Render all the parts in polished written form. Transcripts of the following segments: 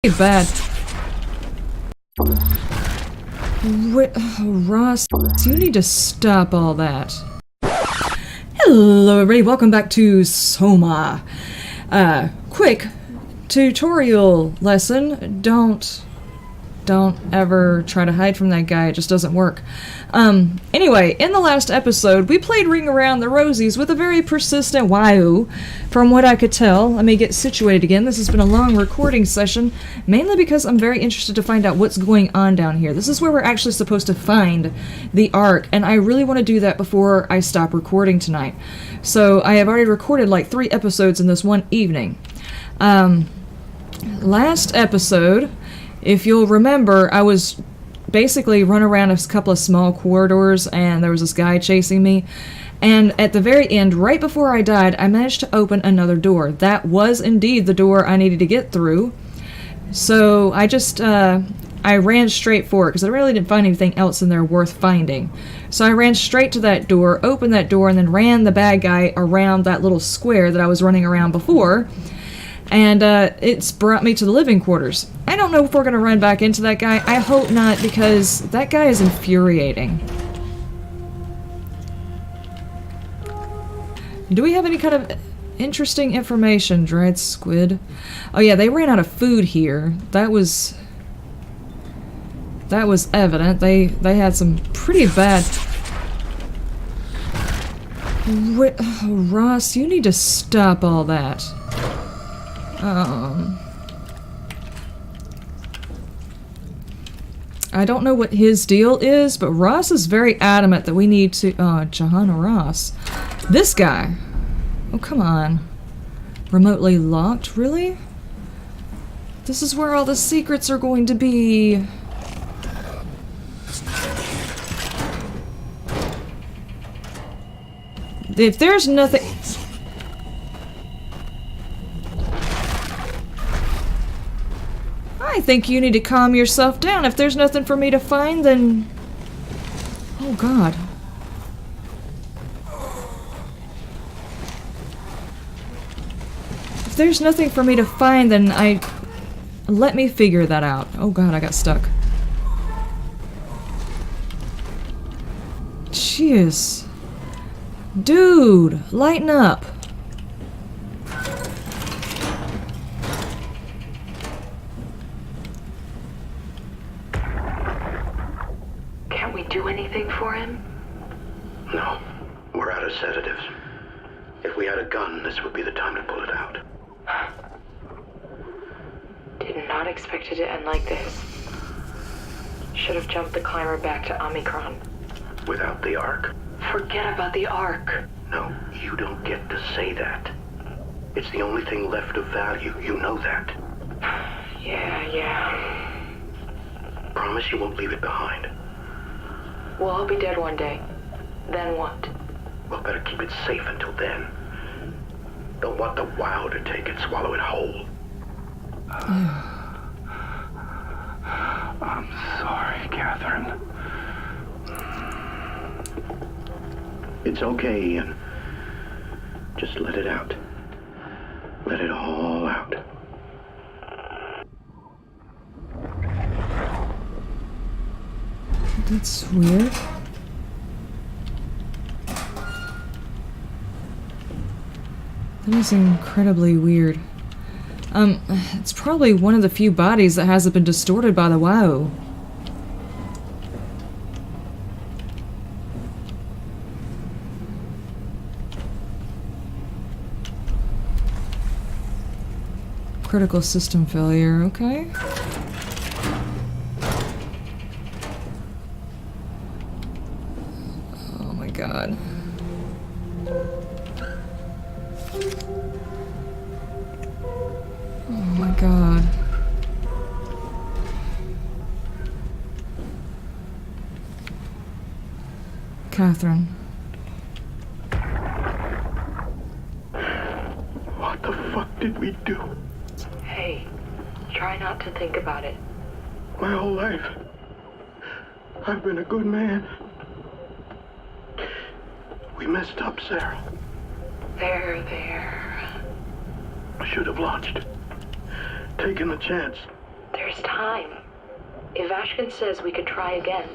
Bad. Ross, you need to stop all that. Hello everybody, welcome back to Soma. Quick tutorial lesson. Don't ever try to hide from that guy, it just doesn't work. Anyway, in the last episode, we played Ring Around the Rosies with a very persistent WAU, from what I could tell. Let me get situated again. This has been a long recording session, mainly because I'm very interested to find out what's going on down here. This is where we're actually supposed to find the Ark, and I really want to do that before I stop recording tonight. So I have already recorded like 3 episodes in this one evening. Last episode, if you'll remember, I was basically run around a couple of small corridors and there was this guy chasing me. And at the very end, right before I died, I managed to open another door. That was indeed the door I needed to get through. So I just, I ran straight for it because I really didn't find anything else in there worth finding. So I ran straight to that door, opened that door, and then ran the bad guy around that little square that I was running around before. And it's brought me to the living quarters. I don't know if we're going to run back into that guy. I hope not, because that guy is infuriating. Do we have any kind of interesting information? Dried squid. Oh yeah, they ran out of food here. That was evident. They had some pretty bad... Ross, you need to stop all that. I don't know what his deal is, but Ross is very adamant that we need to... Johanna Ross. This guy. Oh, come on. Remotely locked? Really? This is where all the secrets are going to be. If there's nothing... I think you need to calm yourself down. If there's nothing for me to find, then... Oh, God. If there's nothing for me to find, then let me figure that out. Oh, God, I got stuck. Jeez. Dude, lighten up. Do anything for him? No. We're out of sedatives. If we had a gun, this would be the time to pull it out. Did not expect it to end like this. Should have jumped the climber back to Omicron. Without the Ark? Forget about the Ark. No, you don't get to say that. It's the only thing left of value. You know that. Yeah. Promise you won't leave it behind. We'll all be dead one day. Then what? We'll better keep it safe until then. Don't want the WAU to take it, swallow it whole. I'm sorry, Catherine. It's okay, Ian. Just let it out. Let it all out. That's weird. That is incredibly weird. It's probably one of the few bodies that hasn't been distorted by the WAU. Critical system failure, okay. God. Oh my God. Catherine. What the fuck did we do? Hey, try not to think about it. My whole life, I've been a good man. We messed up, Sarah. There. I should have launched. Taken the chance. There's time. If Ashkin says we could try again,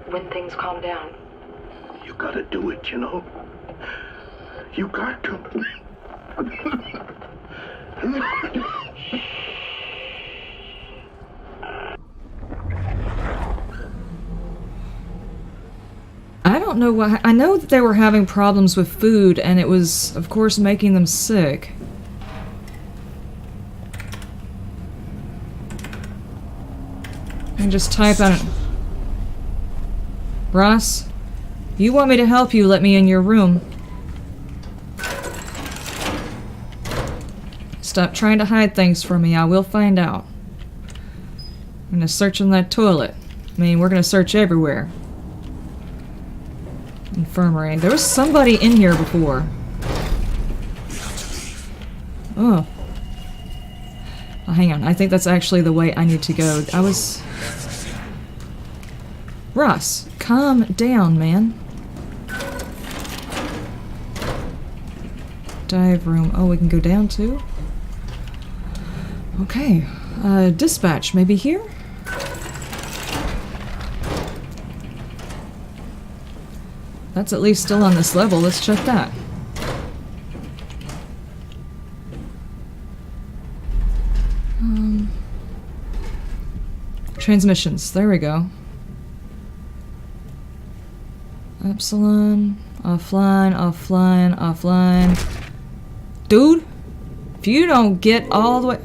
when things calm down. You gotta do it, you know? You got to. I don't know why. I know that they were having problems with food, and it was, of course, making them sick. And just type out. Ross, you want me to help you? Let me in your room. Stop trying to hide things from me. I will find out. I'm gonna search in that toilet. I mean, we're gonna search everywhere. Infirmary. There was somebody in here before. Oh. Oh, hang on. I think that's actually the way I need to go. I was... Ross, calm down, man. Dive room. Oh, we can go down too? Okay. Dispatch. Maybe here? That's at least still on this level. Let's check that. Transmissions. There we go. Epsilon. Offline, offline, offline. Dude! If you don't get all the way...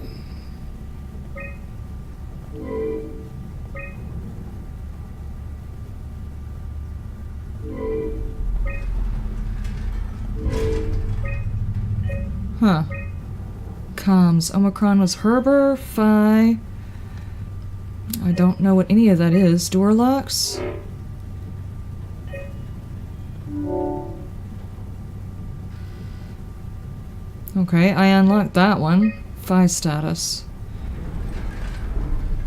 Huh. Comms. Omicron was Herber, Phi. I don't know what any of that is. Door locks? Okay, I unlocked that one. Phi status.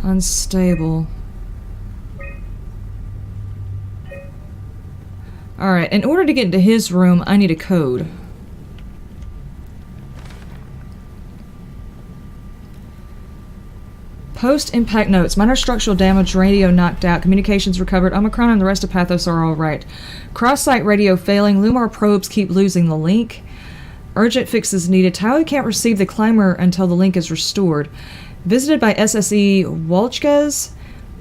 Unstable. Alright, in order to get into his room, I need a code. Post-impact notes. Minor structural damage, radio knocked out, communications recovered, Omicron and the rest of Pathos are alright. Cross-site radio failing, Lumar probes keep losing the link. Urgent fixes needed. Tower can't receive the climber until the link is restored. Visited by SSE Wolchkes,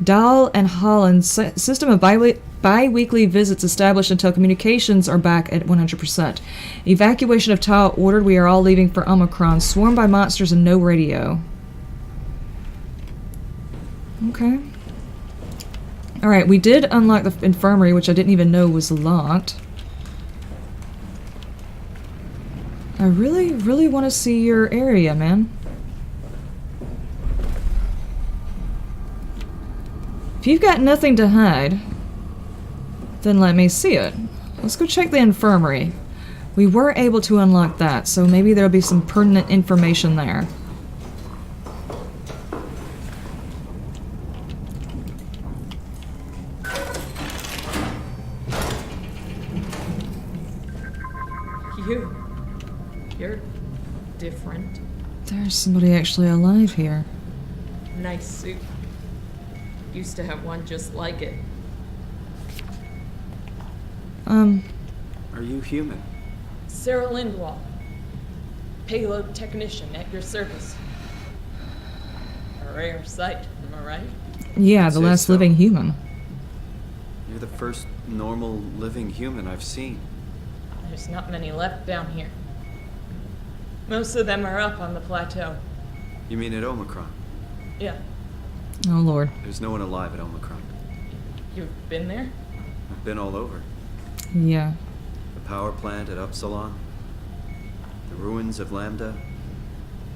Dahl, and Holland. System of bi-weekly visits established until communications are back at 100%. Evacuation of Tau ordered. We are all leaving for Omicron. Swarmed by monsters and no radio. Okay. Alright, we did unlock the infirmary, which I didn't even know was locked. I really, really want to see your area, man. If you've got nothing to hide, then let me see it. Let's go check the infirmary. We were able to unlock that, so maybe there'll be some pertinent information there. You're different. There's somebody actually alive here. Nice suit. Used to have one just like it. Are you human? Sarah Lindwall. Payload technician at your service. A rare sight, am I right? Yeah, the Say last so. living human. You're the first normal living human I've seen. There's not many left down here. Most of them are up on the plateau. You mean at Omicron? Yeah. Oh, Lord. There's no one alive at Omicron. You've been there? I've been all over. Yeah. The power plant at Upsilon, the ruins of Lambda,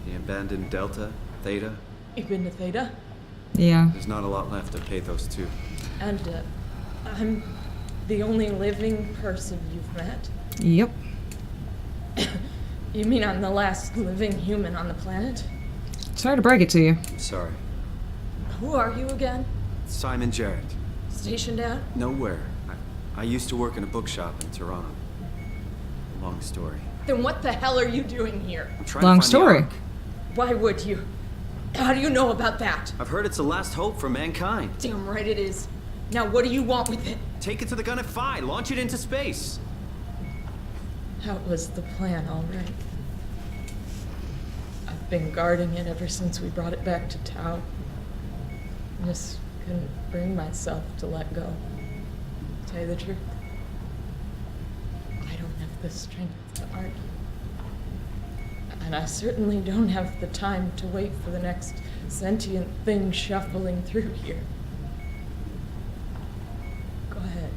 the abandoned Delta, Theta. You've been to Theta? Yeah. There's not a lot left of Pathos 2. And, I'm the only living person you've met? Yep. You mean I'm the last living human on the planet? Sorry to break it to you. I'm sorry. Who are you again? Simon Jarrett. Stationed out? Nowhere. I used to work in a bookshop in Toronto. Long story. Then what the hell are you doing here? I'm trying Long to find story. the Ark. Why would you? How do you know about that? I've heard it's the last hope for mankind. Damn right it is. Now what do you want with it? Take it to the gun at Phi. Launch it into space. That was the plan, all right. I've been guarding it ever since we brought it back to Tau. I just couldn't bring myself to let go. To tell you the truth, I don't have the strength to argue. And I certainly don't have the time to wait for the next sentient thing shuffling through here. Go ahead.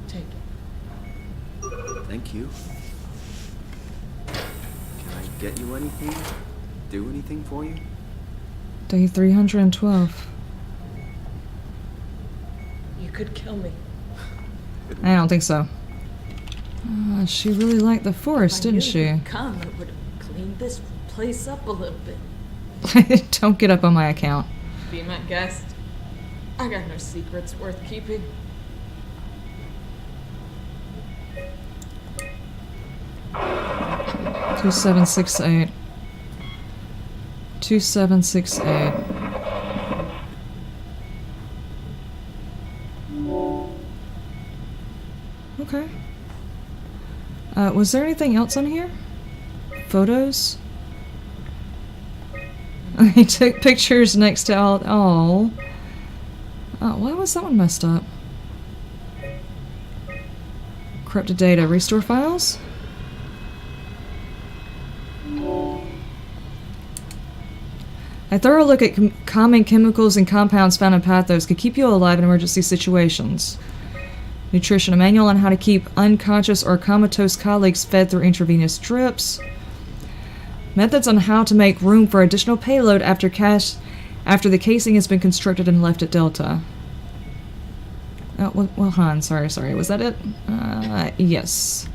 Take it. Thank you. Can I get you anything? Do anything for you? Day 312. You could kill me. I don't think so. She really liked the forest, didn't she? If come, it would have cleaned this place up a little bit. Don't get up on my account. Be my guest. I got no secrets worth keeping. Two 768. 2768. Okay. Was there anything else on here? Photos? He took pictures next to all. Oh. Why was that one messed up? Corrupted data. Restore files? A thorough look at common chemicals and compounds found in pathos could keep you alive in emergency situations. Nutrition, a manual on how to keep unconscious or comatose colleagues fed through intravenous drips. Methods on how to make room for additional payload after the casing has been constructed and left at Delta. Oh, well, Han, sorry. Was that it? Yes.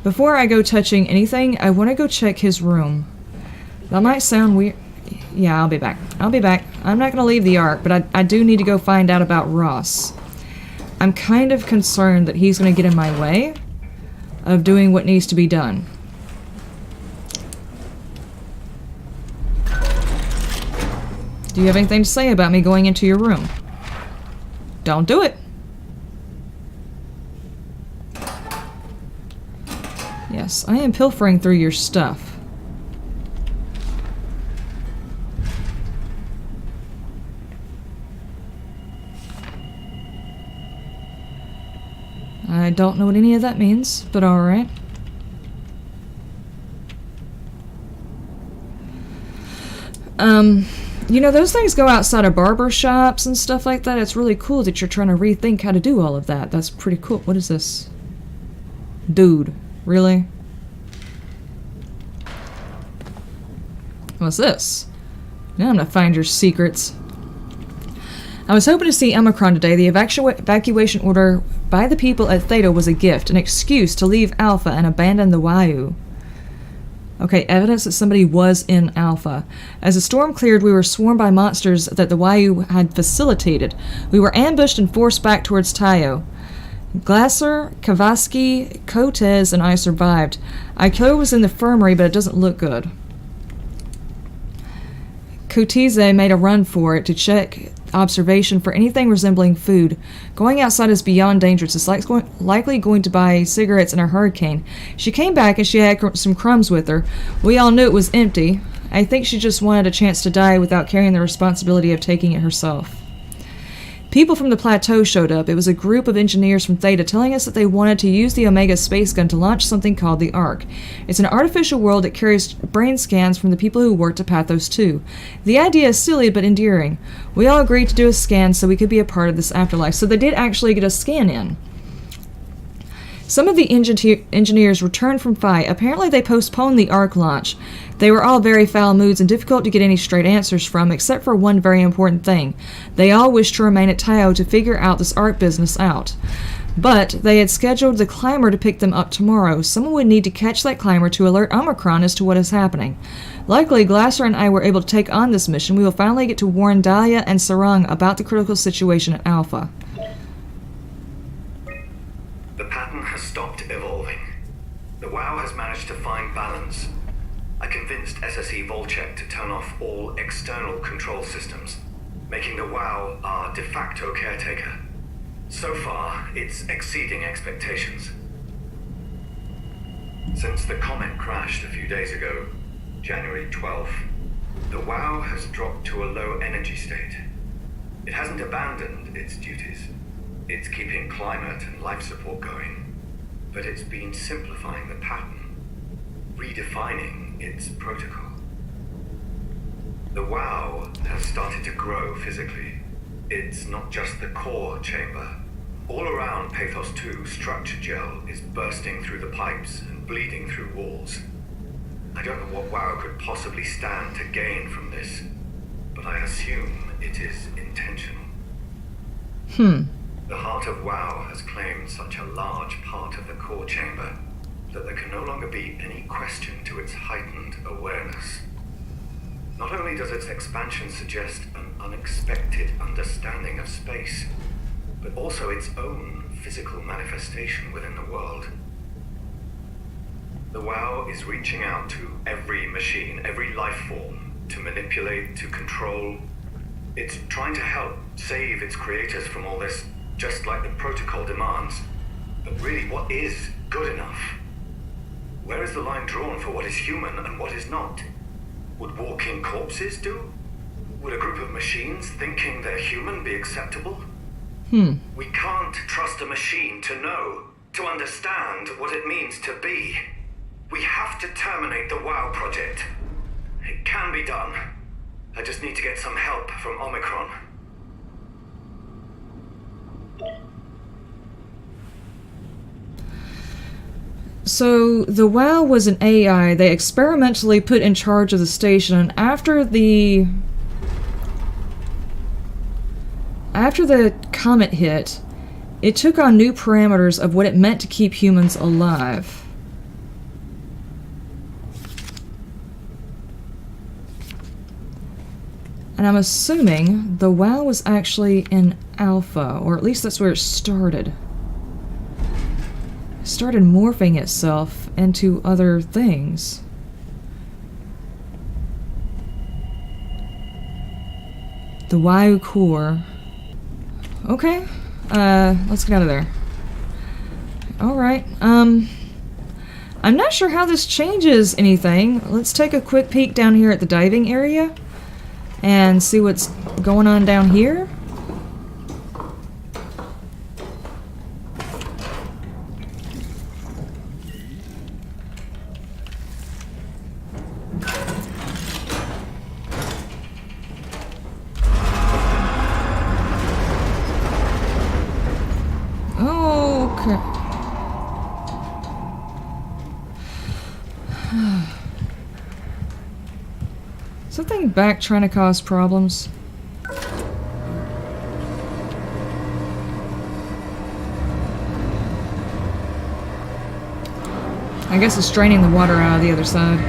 Before I go touching anything, I want to go check his room. That might sound weird. Yeah, I'll be back. I'm not going to leave the Ark, but I do need to go find out about Ross. I'm kind of concerned that he's going to get in my way of doing what needs to be done. Do you have anything to say about me going into your room? Don't do it. Yes, I am pilfering through your stuff. I don't know what any of that means, but alright. You know, those things go outside of barber shops and stuff like that. It's really cool that you're trying to rethink how to do all of that. That's pretty cool. What is this? Dude, really? What's this? Now I'm gonna find your secrets. I was hoping to see Omicron today. The evacuation order by the people at Theta was a gift, an excuse to leave Alpha and abandon the WAU. Okay, evidence that somebody was in Alpha. As the storm cleared, we were swarmed by monsters that the WAU had facilitated. We were ambushed and forced back towards Tayo. Glasser, Kavaski, Kotez, and I survived. Iko was in the infirmary, but it doesn't look good. Kotize made a run for it to check observation for anything resembling food. Going outside is beyond dangerous. It's likely going to buy cigarettes in a hurricane. She came back and she had some crumbs with her. We all knew it was empty. I think she just wanted a chance to die without carrying the responsibility of taking it herself. People from the plateau showed up. It was a group of engineers from Theta telling us that they wanted to use the Omega space gun to launch something called the Ark. It's an artificial world that carries brain scans from the people who worked at Pathos 2. The idea is silly but endearing. We all agreed to do a scan so we could be a part of this afterlife. So they did actually get a scan in. Some of the engineers returned from Phi. Apparently they postponed the Ark launch. They were all very foul moods and difficult to get any straight answers from, except for one very important thing. They all wished to remain at Tayo to figure out this Ark business out. But they had scheduled the climber to pick them up tomorrow. Someone would need to catch that climber to alert Omicron as to what is happening. Luckily, Glasser and I were able to take on this mission. We will finally get to warn Dahlia and Sarang about the critical situation at Alpha. The pattern has stopped evolving. The WAU has managed managed to find balance. I convinced SSE Volcheck to turn off all external control systems, making the WAU our de facto caretaker. So far, it's exceeding expectations. Since the comet crashed a few days ago, January 12th, the WAU has dropped to a low energy state. It hasn't abandoned its duties. It's keeping climate and life support going, but it's been simplifying the pattern, redefining its protocol. The WAU has started to grow physically. It's not just the core chamber. All around Pathos 2, structure gel is bursting through the pipes and bleeding through walls. I don't know what WAU could possibly stand to gain from this, but I assume it is intentional. The heart of WAU has claimed such a large part of the core chamber that there can no longer be any question to its heightened awareness. Not only does its expansion suggest an unexpected understanding of space, but also its own physical manifestation within the world. The WAU is reaching out to every machine, every life form, to manipulate, to control. It's trying to help save its creators from all this, just like the protocol demands. But really, what is good enough? Where is the line drawn for what is human and what is not? Would walking corpses do? Would a group of machines thinking they're human be acceptable? We can't trust a machine to know, to understand what it means to be. We have to terminate the WAU project. It can be done. I just need to get some help from Omicron. So the WAU was an AI they experimentally put in charge of the station, and after the comet hit, it took on new parameters of what it meant to keep humans alive. And I'm assuming the WAU was actually in alpha, or at least that's where it started. It started morphing itself into other things. The WAU core. Okay, let's get out of there. Alright, I'm not sure how this changes anything. Let's take a quick peek down here at the diving area and see what's going on down here. Okay. Something back trying to cause problems. I guess it's draining the water out of the other side.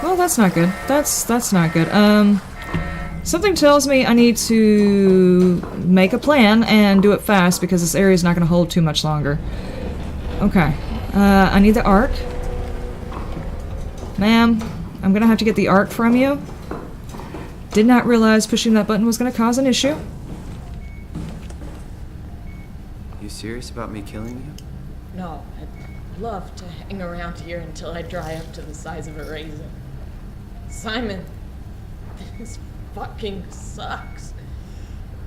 Well, that's not good. That's not good. Something tells me I need to make a plan and do it fast because this area is not going to hold too much longer. Okay. I need the arc. Ma'am, I'm going to have to get the arc from you. Did not realize pushing that button was going to cause an issue. You serious about me killing you? No, I'd love to hang around here until I dry up to the size of a raisin. Simon, this fucking sucks.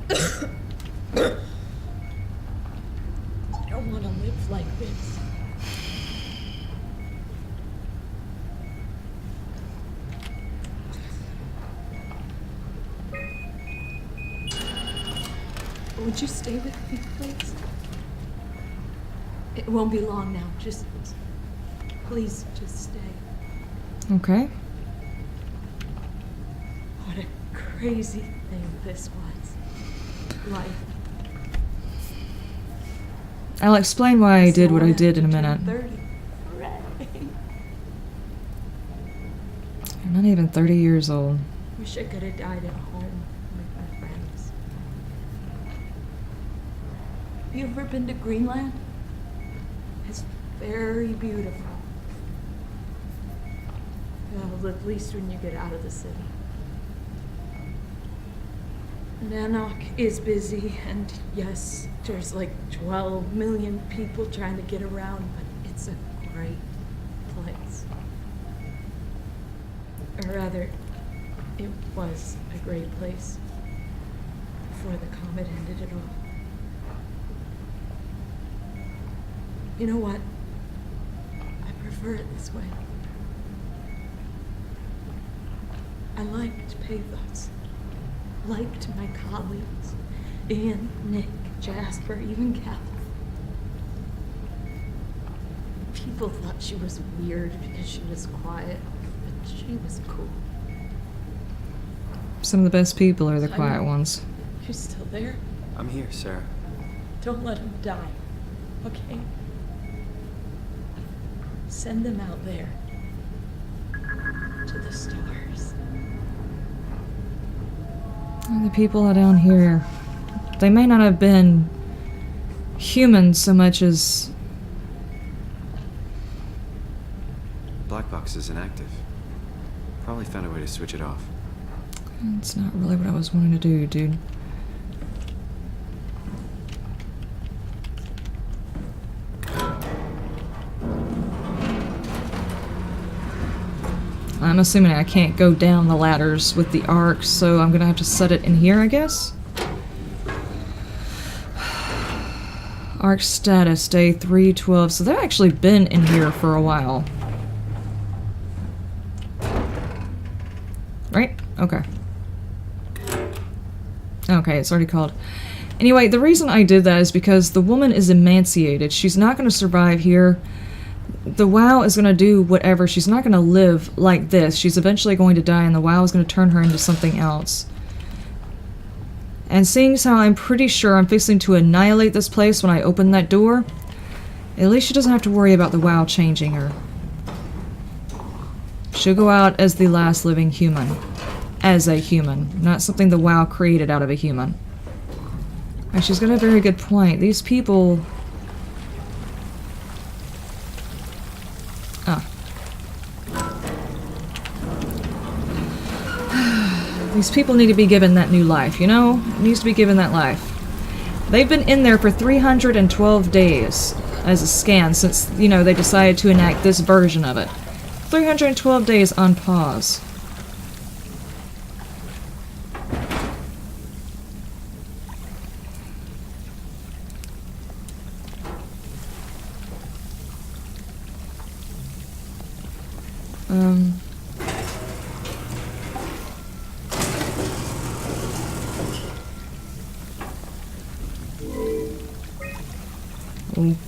I don't want to live like this. Would you stay with me, please? It won't be long now. Just, please, just stay. Okay. What a crazy thing this was. Life. I'll explain why I did what I did in a minute. 30. Hooray. And Not even 30 years old. Wish I could have died at home with my friends. You ever been to Greenland? It's very beautiful. Well, at least when you get out of the city. Nanook is busy, and yes, there's like 12 million people trying to get around, but it's a great place. Or rather, it was a great place before the comet ended it all. You know what? I prefer it this way. I liked Pathos. Liked my colleagues. Ian, Nick, Jasper, even Catherine. People thought she was weird because she was quiet, but she was cool. Some of the best people are the Simon, quiet ones. You still there? I'm here, Sarah. Don't let him die, okay? Send them out there. To the stars. And the people down here, they may not have been human so much as... Black box is inactive. Probably found a way to switch it off. It's not really what I was wanting to do, dude. I'm assuming I can't go down the ladders with the arc, so I'm gonna have to set it in here, I guess? Arc status, day 312. So they've actually been in here for a while. Right? Okay. Okay, it's already called. Anyway, the reason I did that is because the woman is emaciated. She's not going to survive here. The WAU is going to do whatever. She's not going to live like this. She's eventually going to die, and the WAU is going to turn her into something else. And seeing as how I'm pretty sure I'm fixing to annihilate this place when I open that door, at least she doesn't have to worry about the WAU changing her. She'll go out as the last living human. As a human. Not something the WAU created out of a human. And she's got a very good point. These people... These people need to be given that new life, you know? It needs to be given that life. They've been in there for 312 days as a scan since, you know, they decided to enact this version of it. 312 days on pause.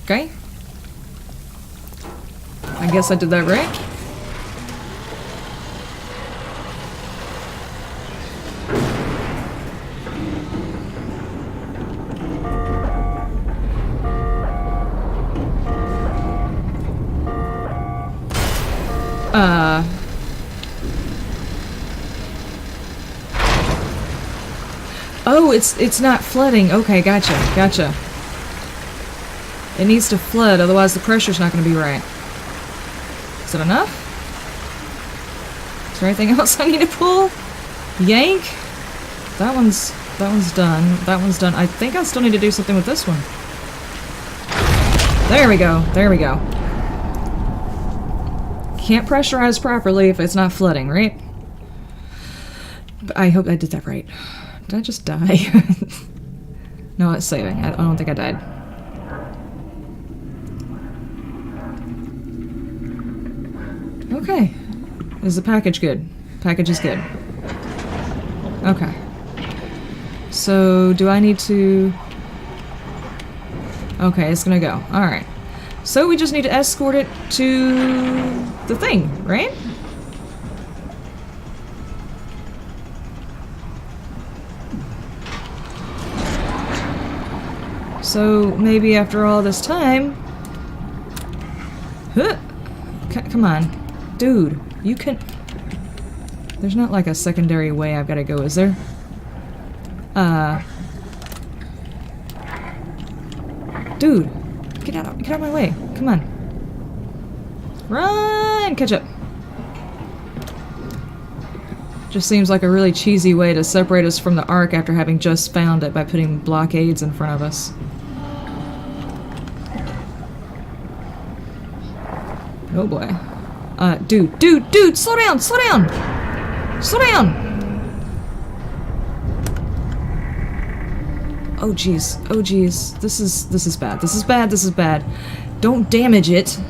Okay. I guess I did that right. Oh, it's not flooding. Okay, gotcha. It needs to flood, otherwise the pressure's not going to be right. Is it enough? Is there anything else I need to pull? Yank? That one's done. That one's done. I think I still need to do something with this one. There we go. Can't pressurize properly if it's not flooding, right? But I hope I did that right. Did I just die? No, it's saving. I don't think I died. Okay. Is the package good? Package is good. Okay. So, do I need to... Okay, it's gonna go. Alright. So, we just need to escort it to the thing, right? So, maybe after all this time... Huh! Come on. Dude, you can... There's not like a secondary way I've got to go, is there? Dude, get out of my way. Come on. Run! Catch up. Just seems like a really cheesy way to separate us from the Ark after having just found it by putting blockades in front of us. Oh boy. Dude, slow down! Slow down! Oh jeez. This is bad. Don't damage it.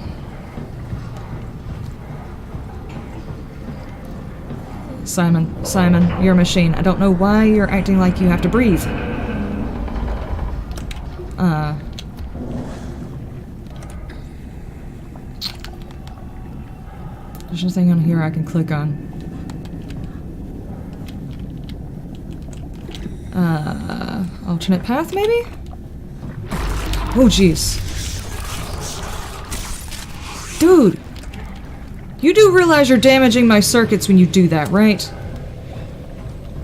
Simon, you're a machine. I don't know why you're acting like you have to breathe. There's nothing on here I can click on. Alternate path, maybe? Oh, jeez. Dude! You do realize you're damaging my circuits when you do that, right?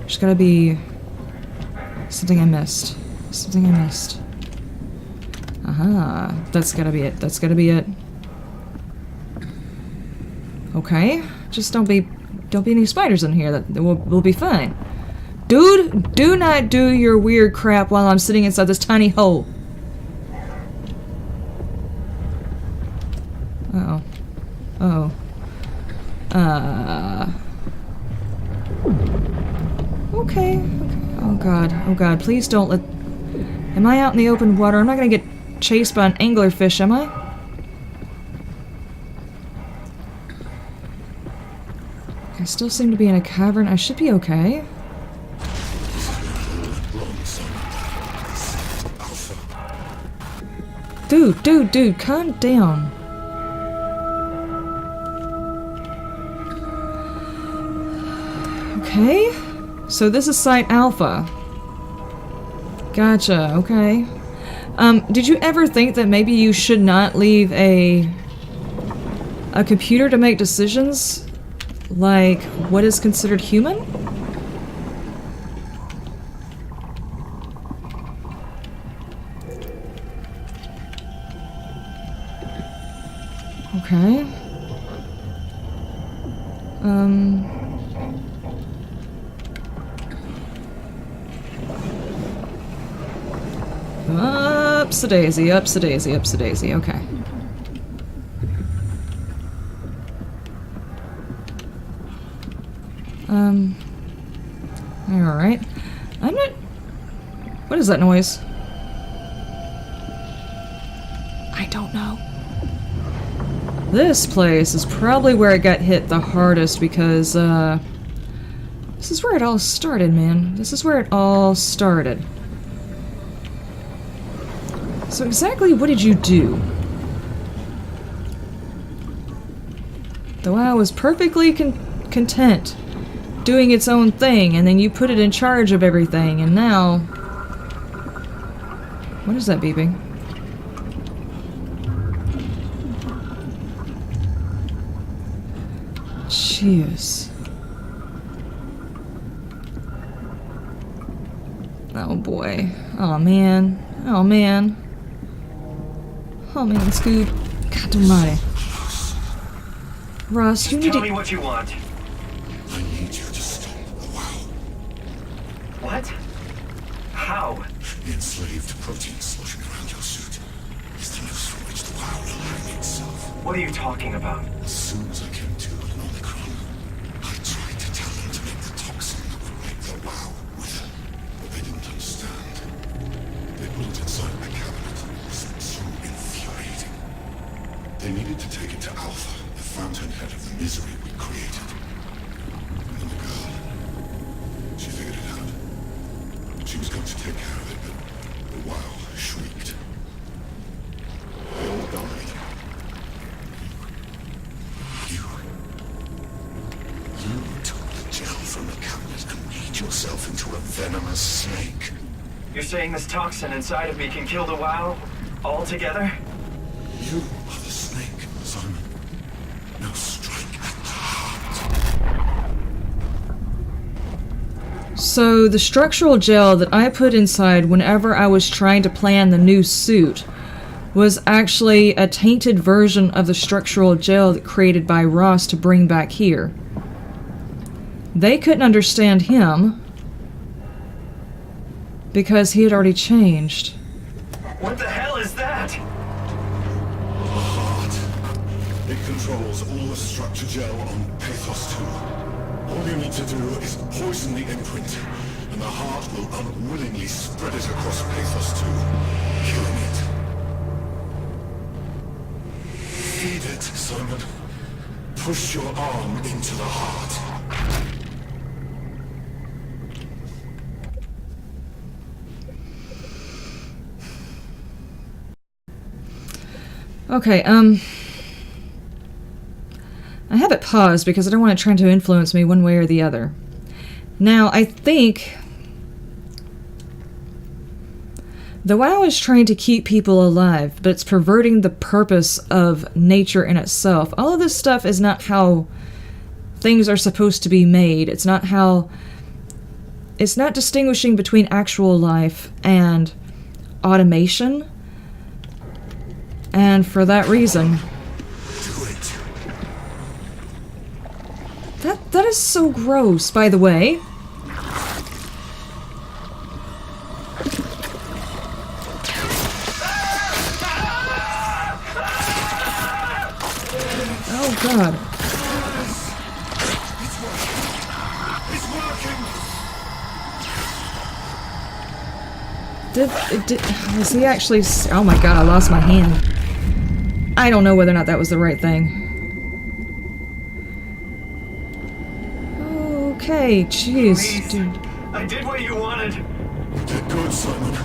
There's gotta be... something I missed. Aha. That's gotta be it. Okay. Just don't be any spiders in here. We'll be fine. Dude, do not do your weird crap while I'm sitting inside this tiny hole. Uh-oh. Okay. Oh god, please don't let... Am I out in the open water? I'm not gonna get chased by an anglerfish, am I? I still seem to be in a cavern. I should be okay. Dude, calm down. Okay. So this is Site Alpha. Gotcha, okay. Did you ever think that maybe you should not leave a computer to make decisions? Like, what is considered human? Okay. Ups-a-daisy, okay. Alright. I'm not... What is that noise? I don't know. This place is probably where it got hit the hardest because, this is where it all started, man. This is where it all started. So exactly what did you do? The WAU was perfectly content doing its own thing, and then you put it in charge of everything, and now... What is that beeping? Jeez. Oh boy. Oh man. Oh man, Scoob. God almighty. Ross, you need to... Tell me what you want. I need you to stop the WAU. What? How? The enslaved protein sloshing around your suit is the noose from which the WAU will hang itself. What are you talking about? As soon as I came to an Omicron, I tried to tell them to make the toxin operate the WAU with it, but they didn't understand. They put it inside my cabinet. It was so infuriating. They needed to take it to Alpha, the fountainhead of the misery we created. And the girl, she figured it out. She was going to take care of it, but the WAU shrieked. They all died. You took the gel from the cabinet and made yourself into a venomous snake. You're saying this toxin inside of me can kill the WAU altogether? You are the snake, Simon. Now strike at the heart. So the structural gel that I put inside whenever I was trying to plan the new suit was actually a tainted version of the structural gel that created by Ross to bring back here. They couldn't understand him because he had already changed. What the hell is that? The heart. It controls all the structure gel on Pathos 2. All you need to do is poison the imprint, and the heart will unwillingly spread it across Pathos 2, killing it. Feed it, Simon. Push your arm into the heart. Okay, I have it paused because I don't want it trying to influence me one way or the other. Now, I think the WAU is trying to keep people alive, but it's perverting the purpose of nature in itself. All of this stuff is not how things are supposed to be made. It's not distinguishing between actual life and automation. And for that reason... That is so gross, by the way. Oh god. Was he actually... Oh my god, I lost my hand. I don't know whether or not that was the right thing. Okay, jeez, Please. dude. I did what you wanted. You did good, Simon.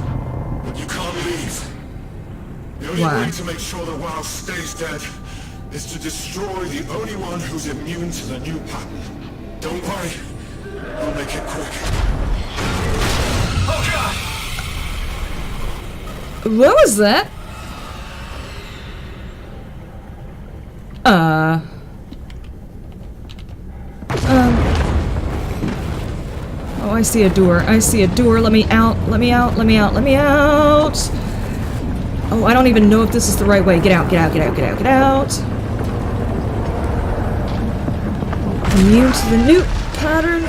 But you can't leave. The only Why? way to make sure the WAU stays dead is to destroy the only one who's immune to the new pattern. Don't worry. We'll make it quick. Oh god! What was that? Oh, I see a door. I see a door. Let me out. Let me out. Let me out. Let me out. Oh, I don't even know if this is the right way. Get out. Get out. Get out. Get out. Get out. Immune to the new pattern.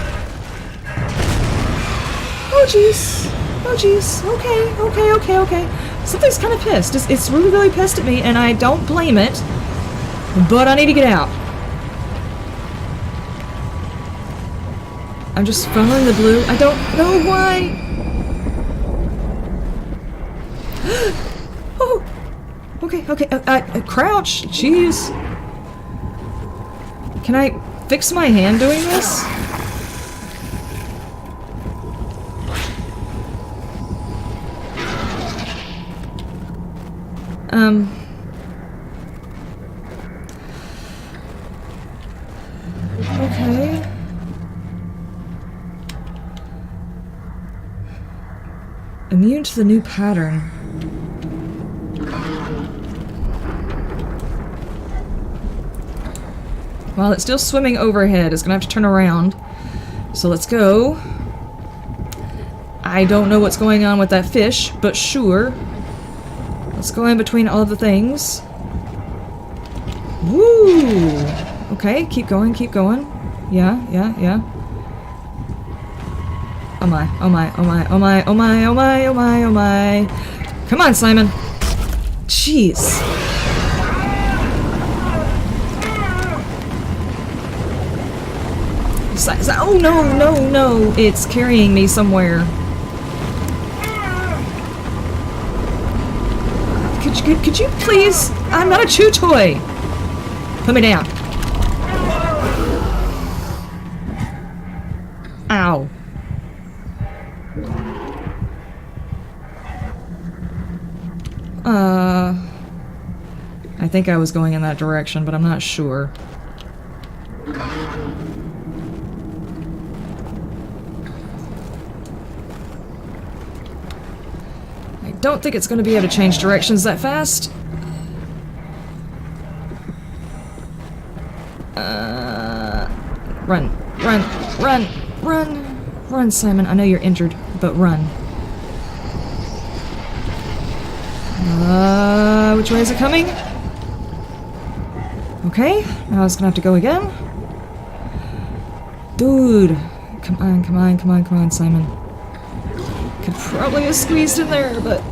Oh, jeez. Oh, jeez. Okay. Okay. Okay. Okay. Something's kind of pissed. It's really, really pissed at me, and I don't blame it. But I need to get out. I'm just following the blue. I don't know why. Oh. Okay. Okay. Crouch. Jeez. Can I fix my hand doing this? Okay. Immune to the new pattern. While it's still swimming overhead, it's gonna have to turn around. So let's go. I don't know what's going on with that fish, but sure. Let's go in between all of the things. Woo! Okay, keep going, keep going. Yeah, yeah, yeah. Oh my, oh my, oh my, oh my, oh my, oh my, oh my, oh my. Come on, Simon. Jeez. Oh no, no, no. It's carrying me somewhere. Could you please? I'm not a chew toy. Put me down. Ow. I think I was going in that direction, but I'm not sure. I don't think it's going to be able to change directions that fast. Run, run, run, run, Run, Simon. I know you're injured, but run. Which way is it coming? Okay, now it's gonna have to go again. Dude. Come on, come on, come on, come on, Simon. Could probably have squeezed in there, but...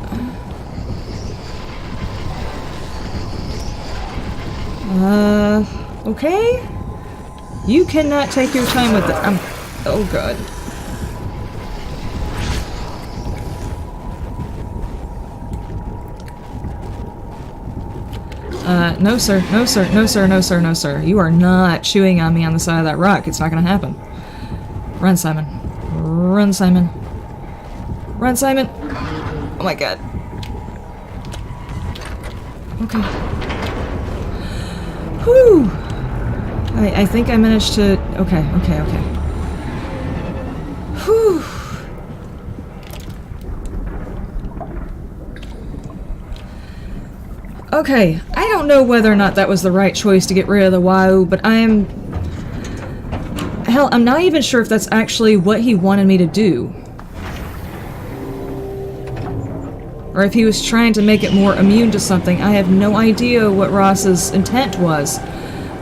okay? You cannot take your time with it. Oh god. No sir, no sir, no sir, no sir, no sir. You are not chewing on me on the side of that rock. It's not gonna happen. Run, Simon. Run, Simon. Run, Simon! Oh my god. Okay. Whew! I think I managed to... Okay. Whew! Okay, I don't know whether or not that was the right choice to get rid of the WAU, but I'm... Hell, I'm not even sure if that's actually what he wanted me to do. Or if he was trying to make it more immune to something. I have no idea what Ross's intent was.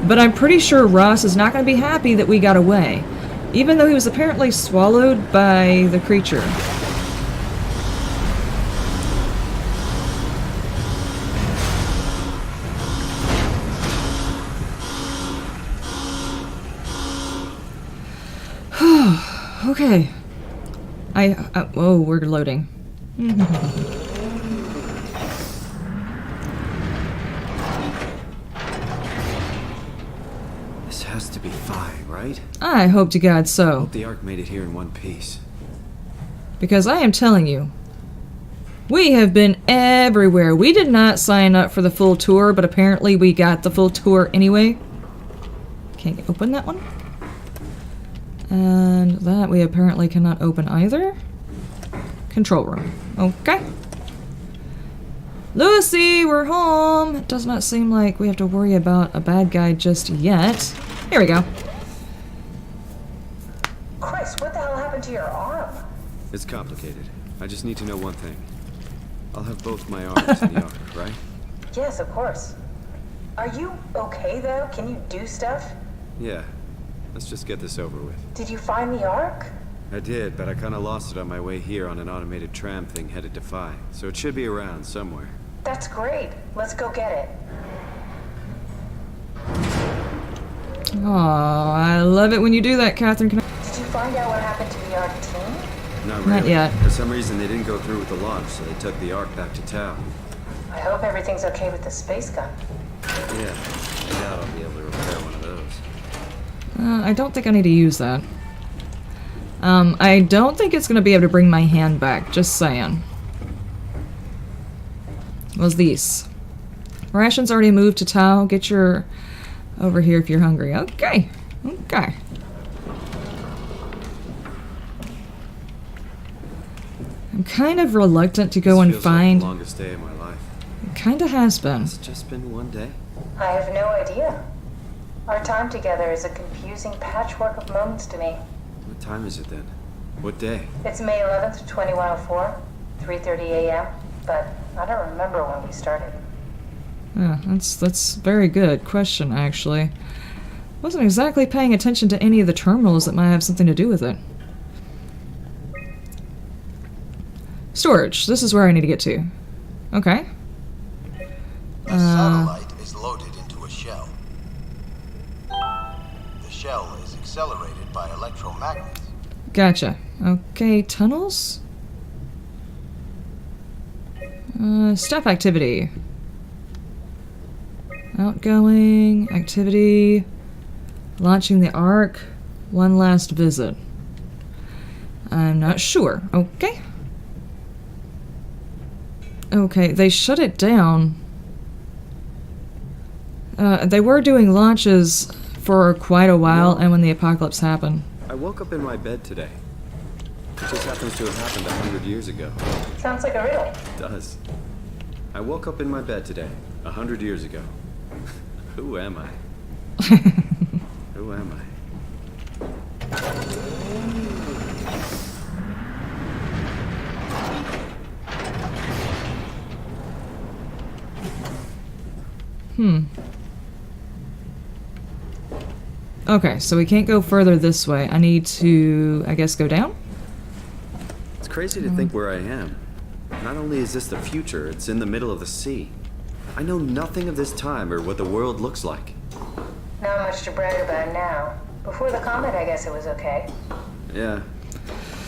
But I'm pretty sure Ross is not going to be happy that we got away. Even though he was apparently swallowed by the creature. Okay. Oh, we're loading. This has to be fine, right? I hope to God I so. hope the Ark made it here in one piece. Because I am telling you, we have been everywhere. We did not sign up for the full tour, but apparently we got the full tour anyway. Can't open that one. And that we apparently cannot open either. Control room. Okay. Lucy, we're home. It does not seem like we have to worry about a bad guy just yet. Here we go. Chris, what the hell happened to your arm? It's complicated. I just need to know one thing. I'll have both my arms in the Ark, right? Yes, of course. Are you okay, though? Can you do stuff? Yeah. Let's just get this over with. Did you find the Ark? I did, but I kinda lost it on my way here on an automated tram thing headed to Phi. So it should be around somewhere. That's great. Let's go get it. Oh, I love it when you do that, Catherine. Did you find out what happened to the Ark team? Not Not really. yet. For some reason, they didn't go through with the launch, so they took the Ark back to town. I hope everything's okay with the space gun. Yeah, I doubt I'll be able to repair one of those. I don't think I need to use that. I don't think it's going to be able to bring my hand back, just saying. What's these? Rations already moved to Tau. Get your... over here if you're hungry. Okay. Okay. I'm kind of reluctant to go and Feels find... like the longest day of my life. It kind of has been. It's just been one day. I have no idea. Our time together is a confusing patchwork of moments to me. What time is it then? What day? It's May 11th, 2104, 3:30 a.m., but I don't remember when we started. Yeah, that's very good question, actually. Wasn't exactly paying attention to any of the terminals that might have something to do with it. Storage. This is where I need to get to. Okay. The satellite is loaded into a shell. The shell is accelerated by electromagnets. Gotcha. Okay, tunnels? Stuff activity. Outgoing, activity, launching the Ark, one last visit. I'm not sure. Okay. Okay, they shut it down. They were doing launches for quite a while, and when the apocalypse happened. I woke up in my bed today. It just happens to have happened 100 years ago. Sounds like a riddle. It does. I woke up in my bed today, 100 years ago. Who am I? Who am I? Okay, so we can't go further this way. I need to, I guess, go down? It's crazy to think where I am. Not only is this the future, it's in the middle of the sea. I know nothing of this time or what the world looks like. Not much to brag about now. Before the comet, I guess it was okay. Yeah,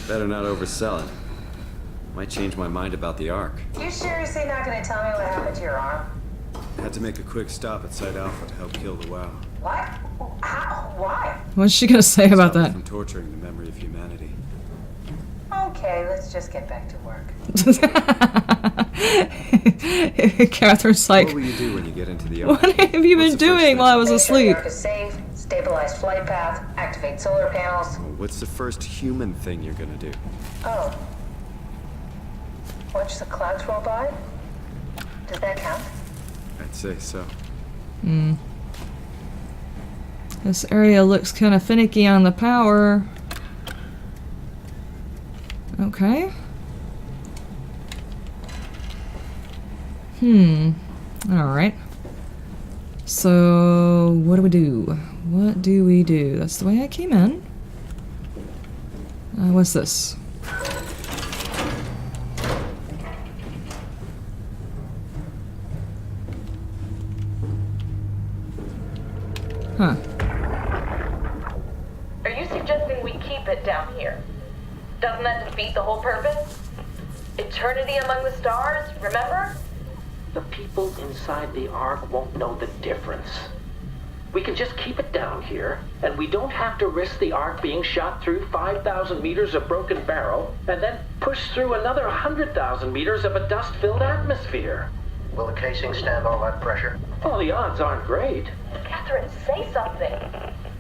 better not oversell it. Might change my mind about the Ark. You seriously not gonna tell me what happened to your arm? Had to make a quick stop at Site Alpha to help kill the WAU. What? How? Why? What's she gonna say about Stop it that? from torturing the memory of humanity. Okay, let's just get back to work. Catherine's like, What will you do when you get into the Ark? what have you been What's the first doing while I was Make sure the asleep? Ark is safe, stabilize flight path, activate solar panels. What's the first human thing you're gonna do? Oh. Watch the clouds roll by? Does that count? I'd say so. This area looks kind of finicky on the power. Okay. Alright. So, what do we do? What do we do? That's the way I came in. What's this? Huh. Are you suggesting we keep it down here? Doesn't that defeat the whole purpose? Eternity among the stars, remember? The people inside the Ark won't know the difference. We can just keep it down here, and we don't have to risk the Ark being shot through 5,000 meters of broken barrel, and then push through another 100,000 meters of a dust-filled atmosphere. Will the casing stand all that pressure? Well, the odds aren't great. Catherine, say something.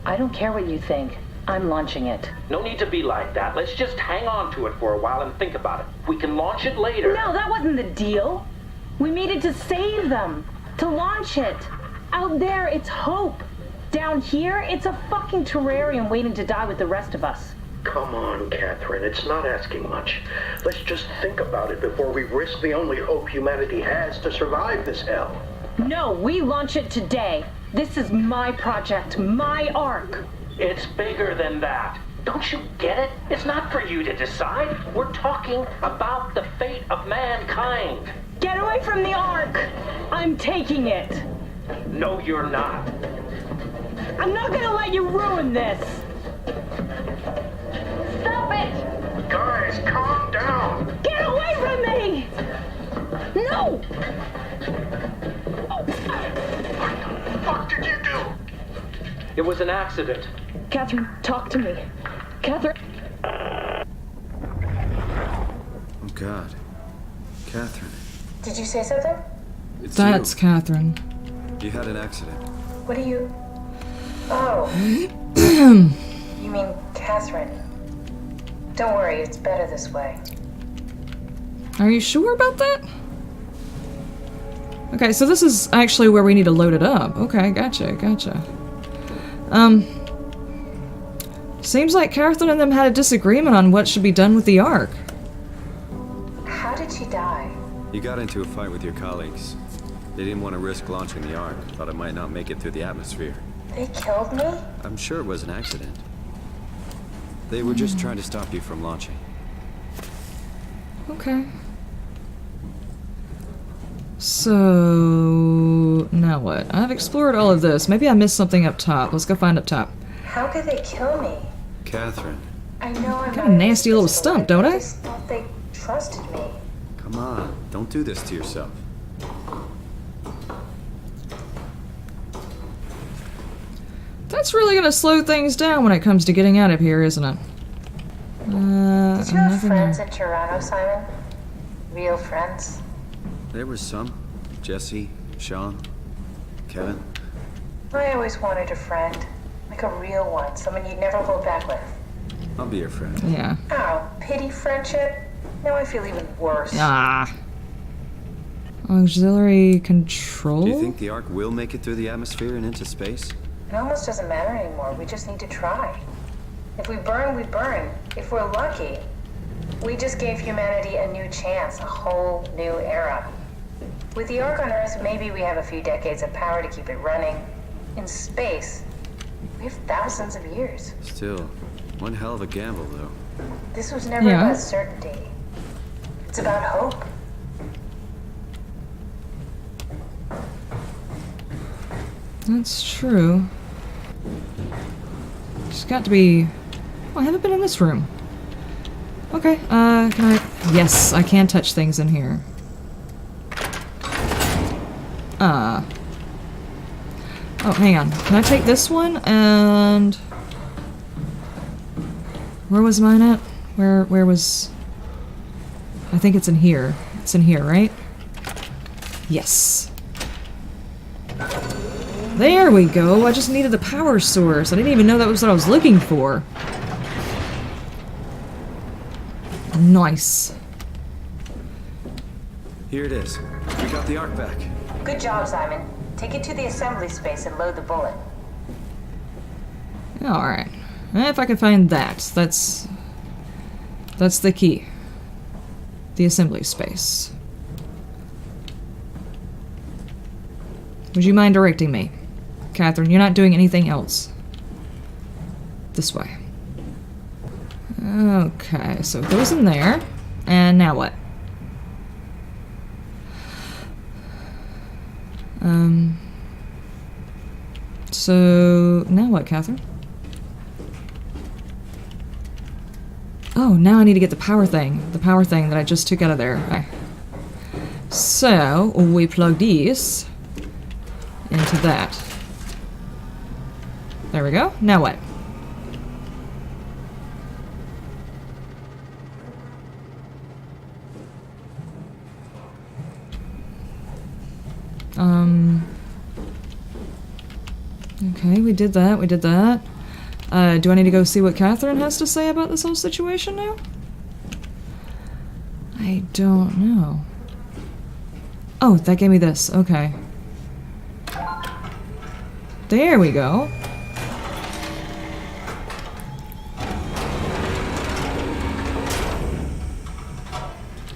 I don't care what you think. I'm launching it. No need to be like that. Let's just hang on to it for a while and think about it. We can launch it later. No, that wasn't the deal. We made it to save them. To launch it. Out there, it's hope. Down here, it's a fucking terrarium waiting to die with the rest of us. Come on, Catherine. It's not asking much. Let's just think about it before we risk the only hope humanity has to survive this hell. No, we launch it today. This is my project, my Ark. It's bigger than that. Don't you get it? It's not for you to decide. We're talking about the fate of mankind. Get away from the Ark! I'm taking it. No, you're not. I'm not gonna let you ruin this. Stop it! Guys, calm down! Get away from me! No! What the fuck did you do? It was an accident. Catherine, talk to me. Catherine. Oh, God. Catherine. Did you say something? It's That's you. Catherine. You had an accident. What are you... Oh. You mean Catherine. Don't worry, it's better this way. Are you sure about that? Okay, so this is actually where we need to load it up. Okay, gotcha. Seems like Catherine and them had a disagreement on what should be done with the Ark. How did she die? You got into a fight with your colleagues. They didn't want to risk launching the Ark. Thought it might not make it through the atmosphere. They killed me? I'm sure it was an accident. They were just trying to stop you from launching. Okay. So... now what? I've explored all of this. Maybe I missed something up top. Let's go find up top. How could they kill me? Catherine. I know I'm Got a nasty little stump, don't I? I just thought they trusted me. Come on. Don't do this to yourself. That's really gonna slow things down when it comes to getting out of here, isn't it? Did you have nothing friends there. in Toronto, Simon? Real friends? There was some. Jesse, Sean, Kevin. I always wanted a friend. Like a real one. Someone you'd never hold back with. I'll be your friend. Yeah. Oh, pity friendship? Now I feel even worse. Ah. Auxiliary control? Do you think the Ark will make it through the atmosphere and into space? It almost doesn't matter anymore. We just need to try. If we burn, we burn. If we're lucky, we just gave humanity a new chance, a whole new era. With the Ark on Earth, maybe we have a few decades of power to keep it running. In space, we have thousands of years. Still, one hell of a gamble, though. This was never about certainty. It's about hope. That's true. There's got to be... Oh, I haven't been in this room. Okay, can I... Yes, I can touch things in here. Oh, hang on. Can I take this one and... Where was mine at? Where was... I think it's in here. It's in here, right? Yes. There we go! I just needed the power source. I didn't even know that was what I was looking for. Nice. Here it is. We got the Ark back. Good job, Simon. Take it to the assembly space and load the bullet. Alright. If I can find that. That's the key. The assembly space. Would you mind directing me? Catherine, you're not doing anything else. This way. Okay, so it goes in there. And now what? So now what, Catherine? Oh, now I need to get the power thing. The power thing that I just took out of there. Okay. So we plug these into that. There we go. Now what? Okay, we did that, we did that. Do I need to go see what Catherine has to say about this whole situation now? I don't know. Oh, that gave me this. Okay. There we go.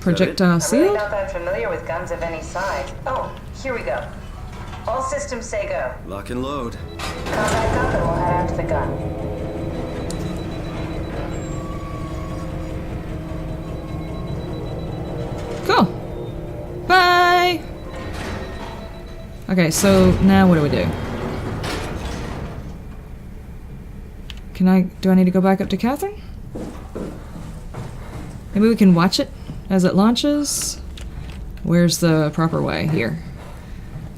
Projectile sealed? I'm really not that familiar with guns of any size. Oh, here we go. All systems say go. Lock and load. Combat up and we'll head out to the gun. Cool. Bye! Okay, so now what do we do? Do I need to go back up to Catherine? Maybe we can watch it as it launches? Where's the proper way? Here.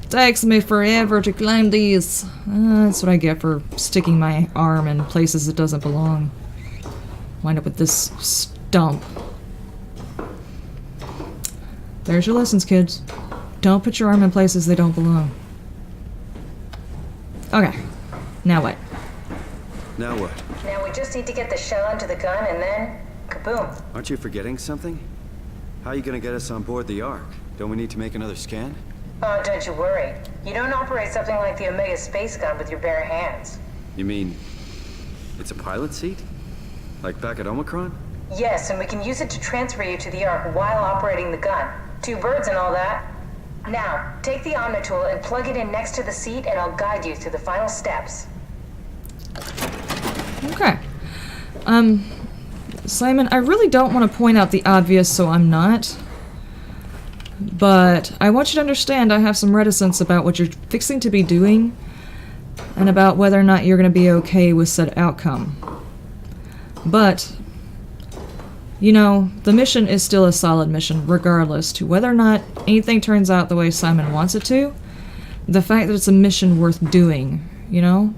Takes me forever to climb these. That's what I get for sticking my arm in places it doesn't belong. Wind up with this stump. There's your lessons, kids. Don't put your arm in places they don't belong. Okay. Now what? Now what? Now we just need to get the shell into the gun and then... kaboom. Aren't you forgetting something? How are you gonna get us on board the Ark? Don't we need to make another scan? Oh, don't you worry. You don't operate something like the Omega space gun with your bare hands. You mean... it's a pilot seat? Like back at Omicron? Yes, and we can use it to transfer you to the Ark while operating the gun. 2 birds and all that. Now, take the Omnitool and plug it in next to the seat and I'll guide you through the final steps. Okay. Simon, I really don't want to point out the obvious, so I'm not. But I want you to understand I have some reticence about what you're fixing to be doing and about whether or not you're going to be okay with said outcome. But, you know, the mission is still a solid mission, regardless to whether or not anything turns out the way Simon wants it to. The fact that it's a mission worth doing, you know?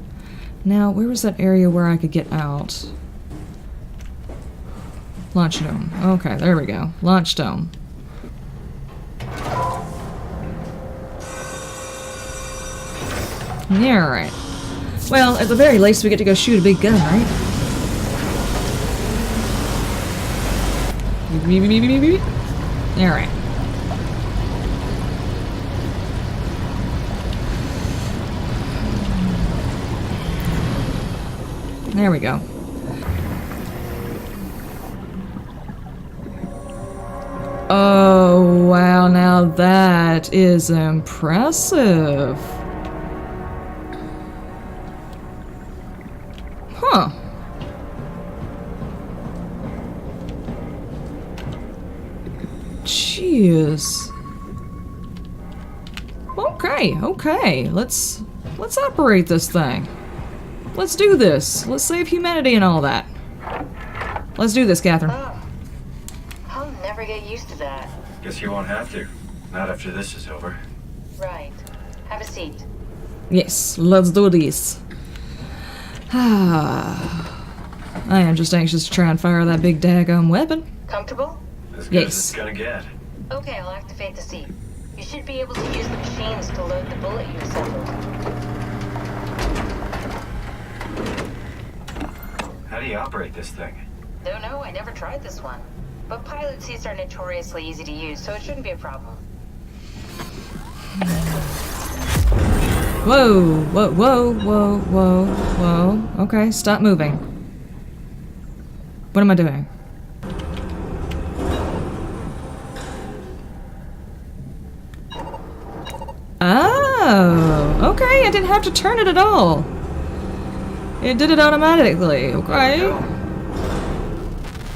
Now, where was that area where I could get out? Launch dome. Okay, there we go. Launch dome. Yeah, alright. Well, at the very least, we get to go shoot a big gun, right? Alright. There we go. Oh, wow, now Now that is impressive. Huh. Jeez. Okay. Let's operate this thing. Let's do this. Let's save humanity and all that. Let's do this, Catherine. Oh. I'll never get used to that. Guess you won't have to. Not after this is over. Right. Have a seat. Yes, let's do this. I am just anxious to try and fire that big daggum weapon. Comfortable? As good as it's gonna get. Okay, I'll activate the seat. You should be able to use the machines to load the bullet you assembled. How do you operate this thing? Don't know, I never tried this one. But pilot seats are notoriously easy to use, so it shouldn't be a problem. Whoa. Okay, stop moving. What am I doing? Oh, okay, I didn't have to turn it at all. It did it automatically, okay.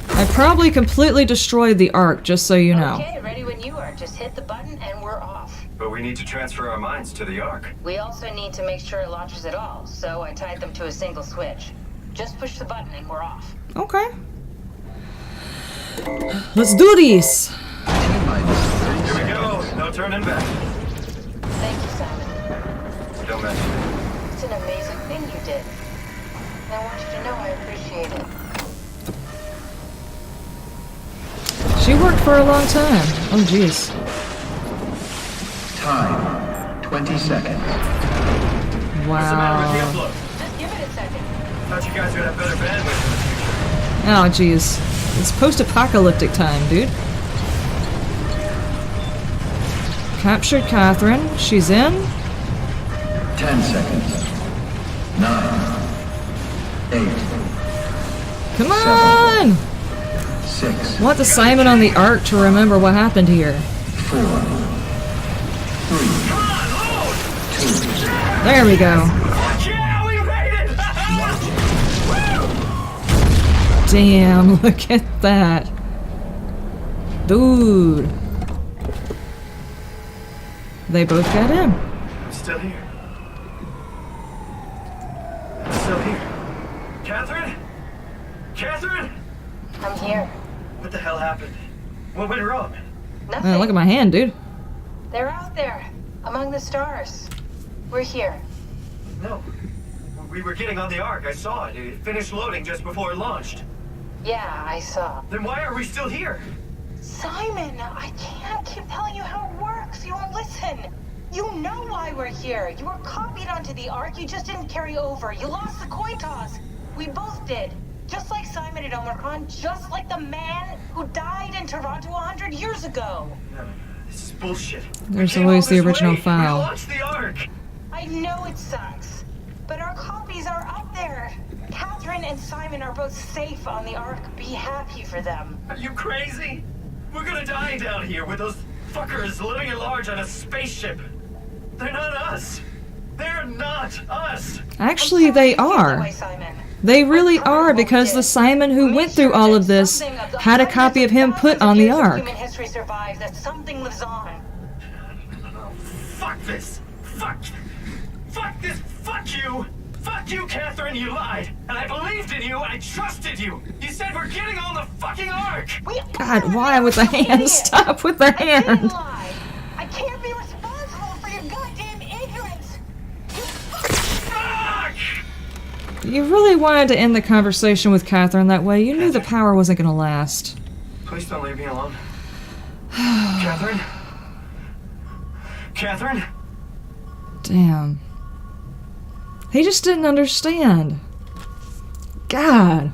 I probably completely destroyed the Ark, just so you know. Okay, ready when you are. Just hit the button and we're off. But we need to transfer our minds to the Ark. We also need to make sure it launches at all, so I tied them to a single switch. Just push the button and we're off. Okay. Let's do this! Here we go. No turning back. Thank you, Simon. Don't mention it. It's an amazing thing you did. And I want you to know I appreciate it. She worked for a long time. Oh, jeez. Time. 20 seconds. What's the matter with the Wow. upload? Just give it a second. Thought you guys would have better bandwidth in the future. Oh, jeez. It's post-apocalyptic time, dude. Captured Catherine. She's in. 10 seconds. 9. 8. Come on! 6. I want the Simon on the Ark to remember what happened here. 4. 3. 2. There we go. Yeah, we made it! Damn, look at that. Dude. They both got in. I'm still here. I'm still here. Catherine? Catherine? I'm here. What the hell happened? What went wrong? Nothing. Look at my hand, dude. They're out there, among the stars. We're here. No. We were getting on the Ark. I saw it. It finished loading just before it launched. Yeah, I saw. Then why are we still here? Simon, I can't keep telling you how it works. You won't listen. You know why we're here. You were copied onto the Ark. You just didn't carry over. You lost the coin toss. We both did. Just like Simon at Omicron, just like the man who died in Toronto 100 years ago. No, this is bullshit. There's We came always all the this original way. file. We launched the Ark. I know it sucks, but our copies are up there. Catherine and Simon are both safe on the Ark. Be happy for them. Are you crazy? We're gonna die down here with those fuckers living at large on a spaceship. They're not us. They're not us. Actually, they are. They really are, because the Simon who went through all of this had a copy of him put on the Ark. Human history survives, that something lives on. Fuck this. Fuck this. Fuck you. Fuck you, Catherine. You lied. And I believed in you. I trusted you. You said we're getting on the fucking Ark. God, why with the hand? Stop with the hand. I can't be responsible for your goddamn ignorance. Fuck! You really wanted to end the conversation with Catherine that way. You knew the power wasn't going to last. Please don't leave me alone. Catherine? Catherine? Damn. He just didn't understand. God.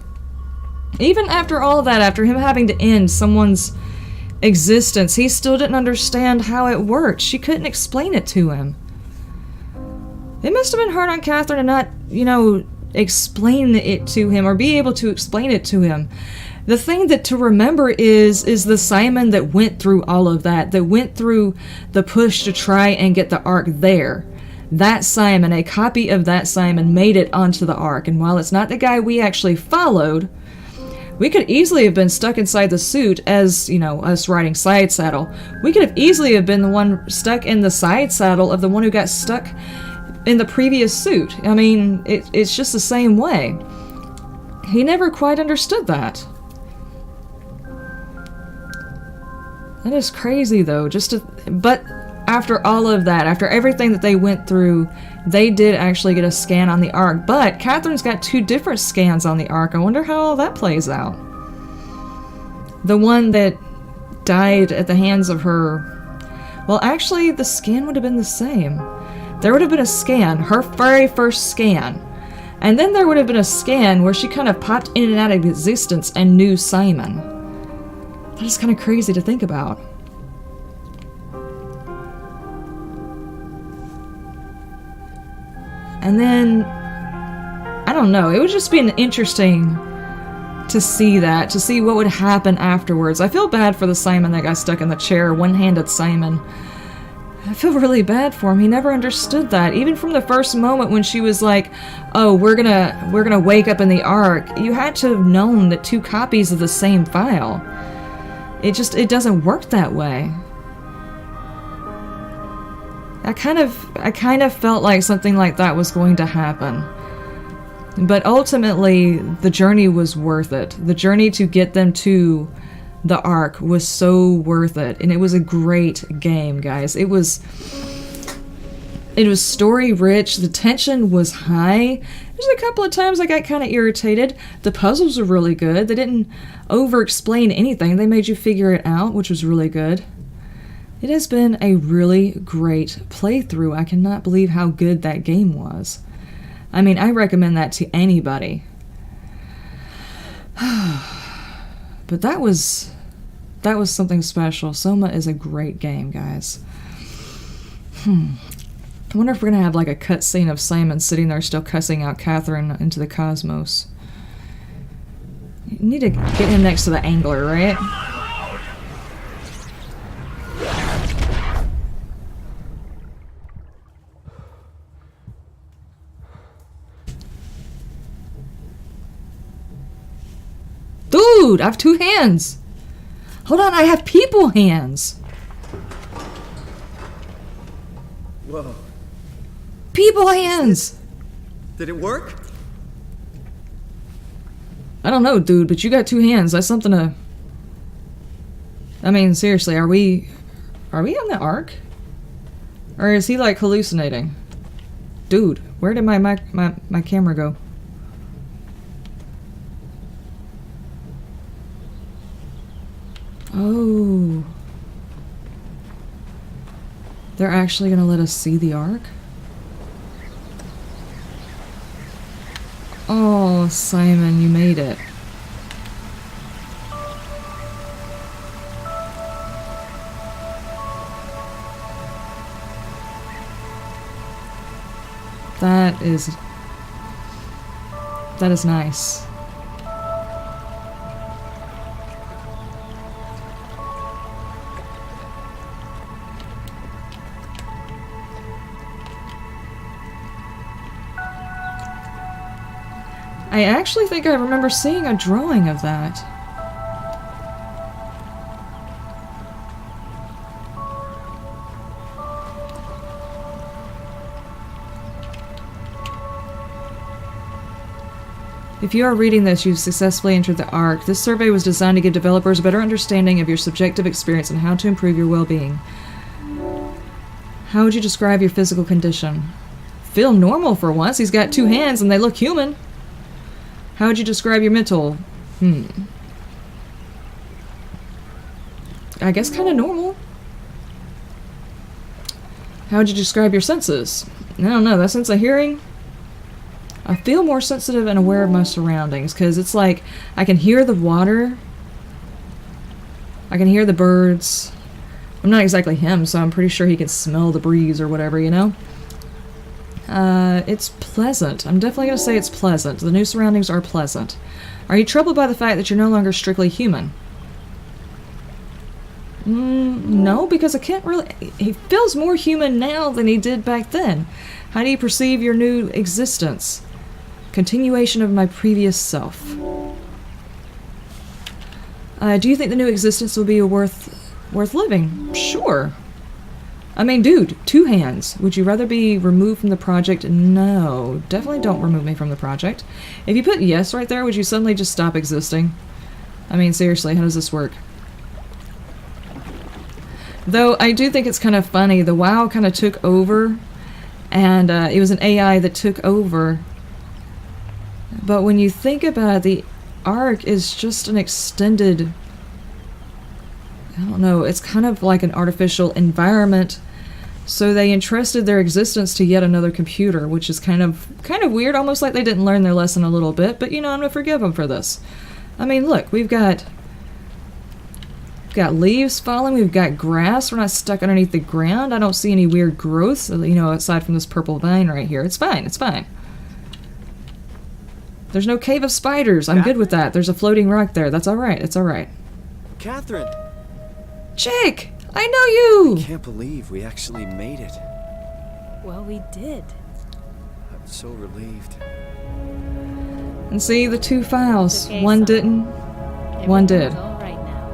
Even after all that, after him having to end someone's existence, he still didn't understand how it worked. She couldn't explain it to him. It must have been hard on Catherine to not, explain it to him or be able to explain it to him. the thing that to remember is the Simon that went through all of that went through the push to try and get the Ark there. That Simon, a copy of that Simon, made it onto the Ark, and while it's not the guy we actually followed, we could easily have been stuck inside the suit as, you know, us riding side saddle. We could have easily have been the one stuck in the side saddle of the one who got stuck in the previous suit. I mean, it's just the same way. He never quite understood that. That is crazy, though. But after all of that, after everything that they went through, they did actually get a scan on the Ark. But Catherine's got 2 different scans on the Ark. I wonder how all that plays out. The one that died at the hands of her... Well, actually, the scan would have been the same. There would have been a scan, her very first scan. And then there would have been a scan where she kind of popped in and out of existence and knew Simon. That is kind of crazy to think about. And then, I don't know, it would just be interesting to see that, to see what would happen afterwards. I feel bad for the Simon that got stuck in the chair, one-handed Simon. I feel really bad for him. He never understood that. Even from the first moment when she was like, oh, we're gonna wake up in the Ark, you had to have known that 2 copies of the same file. It doesn't work that way. I kind of felt like something like that was going to happen. But ultimately, the journey was worth it. The journey to get them to the Ark was so worth it. And it was a great game, guys. It was story rich. The tension was high. There's a couple of times I got kind of irritated. The puzzles were really good. They didn't over-explain anything. They made you figure it out, which was really good. It has been a really great playthrough. I cannot believe how good that game was. I mean, I recommend that to anybody. But that was something special. Soma is a great game, guys. I wonder if we're gonna have like a cutscene of Simon sitting there still cussing out Catherine into the cosmos. You need to get him next to the angler, right? Dude, I have 2 hands. Hold on, I have people hands. Whoa. People hands. Did it work? I don't know, dude, but you got 2 hands. That's something to... I mean, seriously, are we on the Ark? Or is he like hallucinating? Dude, where did my camera go? Oh. They're actually gonna let us see the Ark? Oh, Simon, you made it. That is nice. I actually think I remember seeing a drawing of that. If you are reading this, you've successfully entered the Ark. This survey was designed to give developers a better understanding of your subjective experience and how to improve your well-being. How would you describe your physical condition? Feel normal for once. He's got 2 hands and they look human. How would you describe your mental? I guess kind of normal. How would you describe your senses? I don't know, that sense of hearing? I feel more sensitive and aware of my surroundings, because it's like, I can hear the water. I can hear the birds. I'm not exactly him, so I'm pretty sure he can smell the breeze or whatever, you know? It's pleasant. I'm definitely going to say it's pleasant. The new surroundings are pleasant. Are you troubled by the fact that you're no longer strictly human? No, because I can't really... He feels more human now than he did back then. How do you perceive your new existence? Continuation of my previous self. Do you think the new existence will be worth living? Sure. I mean, dude, 2 hands. Would you rather be removed from the project? No. Definitely don't remove me from the project. If you put yes right there, would you suddenly just stop existing? I mean, seriously, how does this work? Though, I do think it's kind of funny. The WAU kind of took over, and it was an AI that took over. But when you think about it, the Ark is just an extended... I don't know, it's kind of like an artificial environment. So they entrusted their existence to yet another computer, which is kind of weird, almost like they didn't learn their lesson a little bit, but you know, I'm gonna forgive them for this. I mean, look, we've got leaves falling, we've got grass, we're not stuck underneath the ground, I don't see any weird growths, you know, aside from this purple vine right here. It's fine, it's fine. There's no cave of spiders, I'm good with that. There's a floating rock there, that's alright, it's alright. Catherine! Jake! I know you! I can't believe we actually made it. Well, we did. I'm so relieved. And see, the 2 files. Okay, one son. didn't, one did. All right now.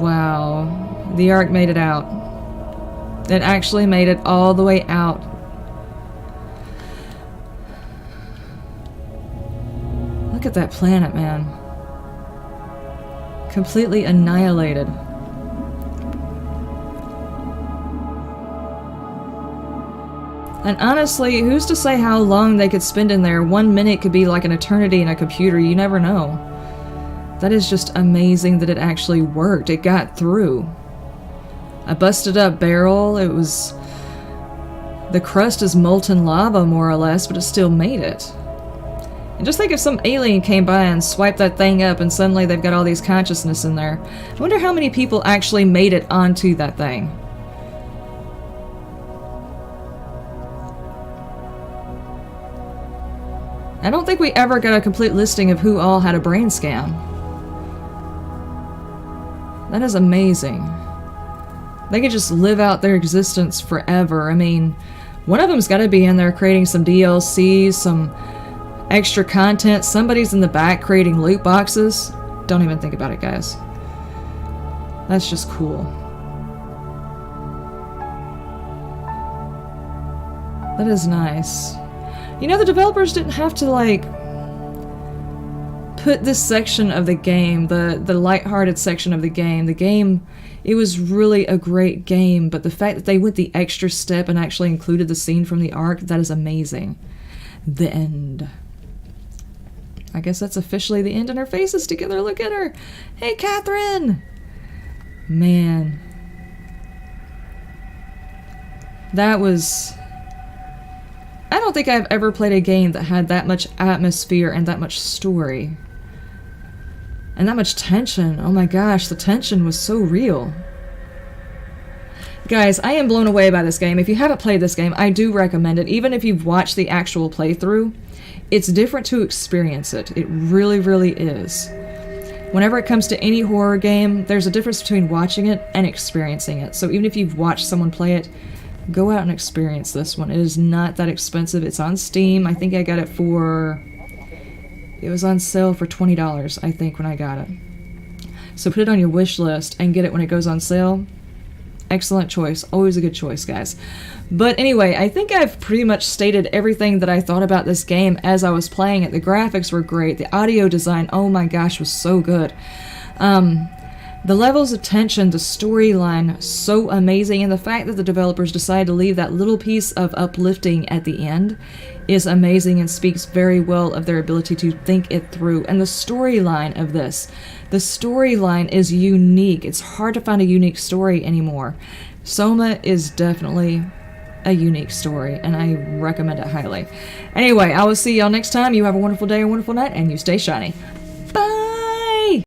Wow. The Ark made it out. It actually made it all the way out. Look at that planet, man. Completely annihilated. And honestly, who's to say how long they could spend in there? 1 minute could be like an eternity in a computer, you never know. That is just amazing that it actually worked. It got through. A busted up barrel, it was... The crust is molten lava, more or less, but it still made it. And just think if some alien came by and swiped that thing up and suddenly they've got all these consciousness in there. I wonder how many people actually made it onto that thing. I don't think we ever got a complete listing of who all had a brain scan. That is amazing. They could just live out their existence forever. I mean, one of them's got to be in there creating some DLCs, some extra content. Somebody's in the back creating loot boxes. Don't even think about it, guys. That's just cool. That is nice. You know, the developers didn't have to, like, put this section of the game, the lighthearted section of the game, it was really a great game, but the fact that they went the extra step and actually included the scene from the Ark, that is amazing. The end. I guess that's officially the end, and her face is together. Look at her. Hey, Catherine! Man. That was... I don't think I've ever played a game that had that much atmosphere and that much story. And that much tension. Oh my gosh, the tension was so real. Guys, I am blown away by this game. If you haven't played this game, I do recommend it. Even if you've watched the actual playthrough, it's different to experience it. It really, really is. Whenever it comes to any horror game, there's a difference between watching it and experiencing it. So even if you've watched someone play it, go out and experience this one. It is not that expensive. It's on Steam. I think I got it for... It was on sale for $20, I think, when I got it. So put it on your wish list and get it when it goes on sale. Excellent choice. Always a good choice, guys. But anyway, I think I've pretty much stated everything that I thought about this game as I was playing it. The graphics were great. The audio design, oh my gosh, was so good. The levels of tension, the storyline, so amazing, and the fact that the developers decided to leave that little piece of uplifting at the end is amazing and speaks very well of their ability to think it through. And the storyline of this, the storyline is unique. It's hard to find a unique story anymore. Soma is definitely a unique story, and I recommend it highly. Anyway, I will see y'all next time. You have a wonderful day, a wonderful night, and you stay shiny.